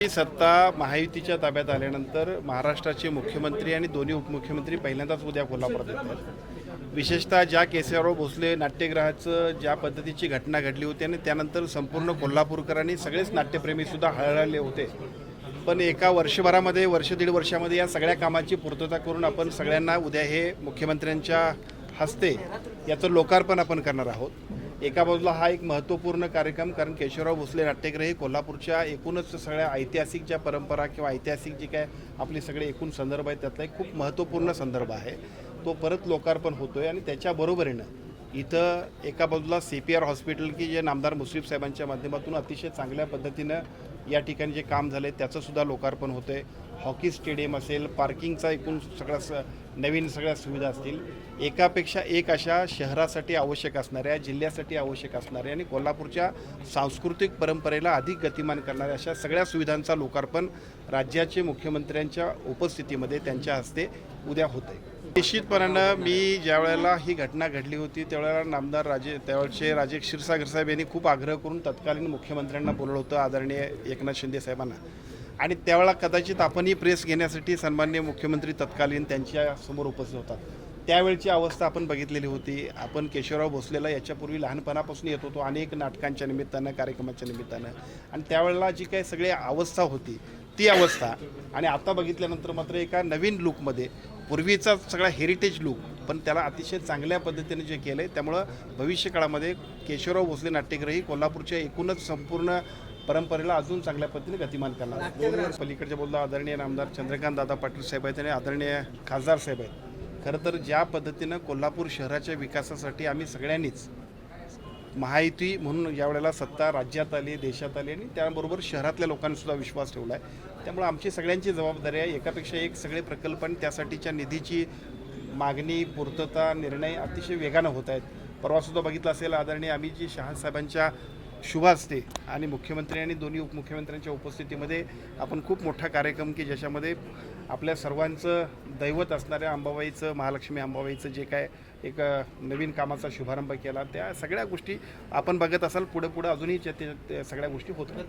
ही सत्ता महायुतीच्या ताब्यात आल्यानंतर महाराष्ट्राचे मुख्यमंत्री आणि दोन्ही उपमुख्यमंत्री पहिल्यांदाच उद्या कोल्हापुरात येतात। विशेषतः ज्या केशवराव भोसले नाट्यगृहाचं ज्या पद्धतीची घटना घडली होती आणि त्यानंतर संपूर्ण कोल्हापूरकरांनी सगळेच नाट्यप्रेमीसुद्धा हळहळले होते। पण एका वर्षभरामध्ये दीड वर्षामध्ये या सगळ्या कामाची पूर्तता करून आपण सगळ्यांना उद्या हे मुख्यमंत्र्यांच्या हस्ते याचं लोकार्पण आपण करणार आहोत। एका बाजूला हा एक महत्त्वपूर्ण कार्यक्रम, कारण केशवराव भोसले नाट्यगृह हे कोल्हापूरच्या एकूणच सगळ्या ऐतिहासिक ज्या परंपरा किंवा ऐतिहासिक जी काय आपली सगळे एकूण संदर्भ आहेत त्यातला एक खूप महत्त्वपूर्ण संदर्भ आहे। तो परत लोकार्पण होतोय आणि त्याच्या बरोबरीनं इथं एका बाजूला CPR हॉस्पिटल की जे नामदार मुश्रीफ साहेबांच्या माध्यमातून अतिशय चांगल्या पद्धतीनं या ठिकाणी जे काम झाले त्याचं सुद्धा लोकार्पण होतंय। हॉकी स्टेडियम असेल, पार्किंगचा एकूण सगळा नवीन सगळ्या सुविधा असतील, एकापेक्षा एक अशा शहरासाठी आवश्यक असणाऱ्या, जिल्ह्यासाठी आवश्यक असणाऱ्या आणि कोल्हापूरच्या सांस्कृतिक परंपरेला अधिक गतिमान करणाऱ्या अशा सगळ्या सुविधांचा लोकार्पण राज्याचे मुख्यमंत्र्यांच्या उपस्थितीमध्ये त्यांच्या हस्ते उद्या होतंय। निश्चितपणानं मी ज्या वेळेला ही घटना घडली होती त्यावेळेला नामदार त्यावेळचे राजे क्षीरसागर साहेब यांनी खूप आग्रह करून तत्कालीन मुख्यमंत्र्यांना बोलवलं होतं, आदरणीय एकनाथ शिंदे साहेबांना, आणि त्यावेळेला कदाचित आपणही प्रेस घेण्यासाठी सन्माननीय मुख्यमंत्री तत्कालीन त्यांच्या समोर उपस्थित होतात। त्यावेळची अवस्था आपण बघितलेली होती। आपण केशवराव भोसलेला याच्यापूर्वी लहानपणापासून येत होतो अनेक नाटकांच्या निमित्तानं, कार्यक्रमाच्या निमित्तानं, आणि त्यावेळेला जी काही सगळी अवस्था होती ती अवस्था आणि आता बघितल्यानंतर मात्र एका नवीन लुकमध्ये पूर्वीचा सगळा हेरिटेज लुक पण त्याला अतिशय चांगल्या पद्धतीने जे केलं आहे, त्यामुळं भविष्यकाळामध्ये केशवराव भोसले नाट्यगृह ही कोल्हापूरच्या एकूणच संपूर्ण परंपरेला अजून चांगल्या पद्धतीने गतिमान करणार। पलीकडच्या बोलला आदरणीय नामदार चंद्रकांत दादा पाटील साहेब आहेत आणि आदरणीय खासदार साहेब आहेत। खरं तर ज्या पद्धतीनं कोल्हापूर शहराच्या विकासासाठी आम्ही सगळ्यांनीच महायुती म्हणून यावेळेला सत्ता राज्यात आली, देशात आली आणि त्याबरोबर शहरातल्या लोकांनीसुद्धा विश्वास ठेवला आहे। त्यामुळे आमची सगळ्यांची जबाबदारी आहे, एकापेक्षा एक सगळे प्रकल्प आणि त्यासाठीच्या निधीची मागणी, पूर्तता, निर्णय अतिशय वेगानं होत आहेत। परवासुद्धा बघितलं असेल आदरणीय अमितजी शहा साहेबांच्या शुभ हस्ते आणि मुख्यमंत्री आणि दोन्ही उपमुख्यमंत्र्यांच्या उपस्थितीमध्ये आपण खूप मोठा कार्यक्रम की ज्याच्यामध्ये आपल्या सर्वांचं दैवत असणाऱ्या अंबाबाईचं, महालक्ष्मी अंबाबाईचं जे काय एक नवीन कामाचा शुभारंभ केला, त्या सगळ्या गोष्टी आपण बघत असाल पुढे अजूनही त्या सगळ्या गोष्टी होत राहतात।